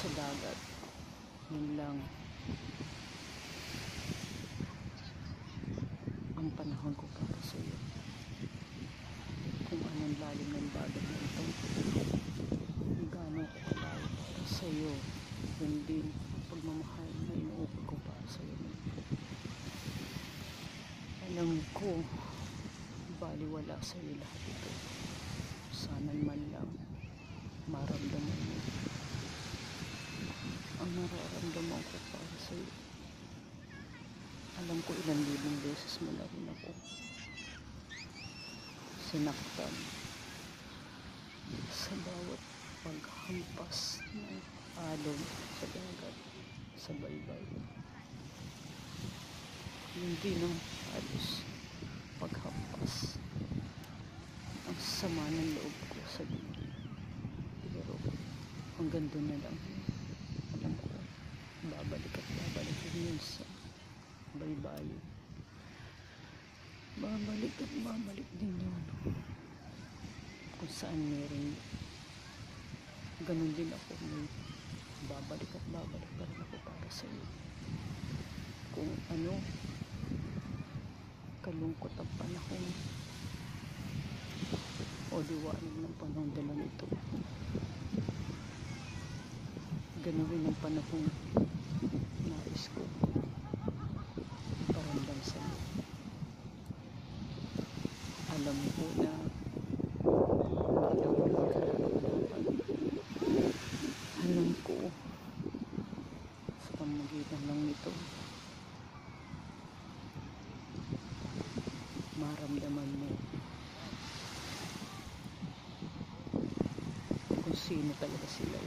sa dagat. Yun lang ang panahon ko para sa iyo. Kung anong lalim ng dagat na ito, gano'n ko kalayo para sa iyo, yun din ang pagmamahal na inuukol ko para sa iyo. Alam ko, baliwala sa iyo lahat ito. Sana man lang maramdaman mo ang nararamdaman ko para sa iyo. Alam ko ilang libong beses mo na rin ako sinaktan sa bawat paghampas ng alon sa dagat, sa baybay. Hindi ng halos paghampas. Ang sama ng loob ko sa dibdib. Pero hanggang doon na lang. Alam ko, babalik at babalik yun sa baybayin. Babalik at babalik din yun. Kung saan meron. Ganun din ako. May babalik at babalik pa rin ako para sa iyo. Kung ano, kalungkot ang panahon o liwanag ng panahon dala nito. Ganun rin ang panahon nais ko paramdam sa iyo. Alam ko na alam ko sa pamagitan lang nito maramdaman mo kung sino talaga sila.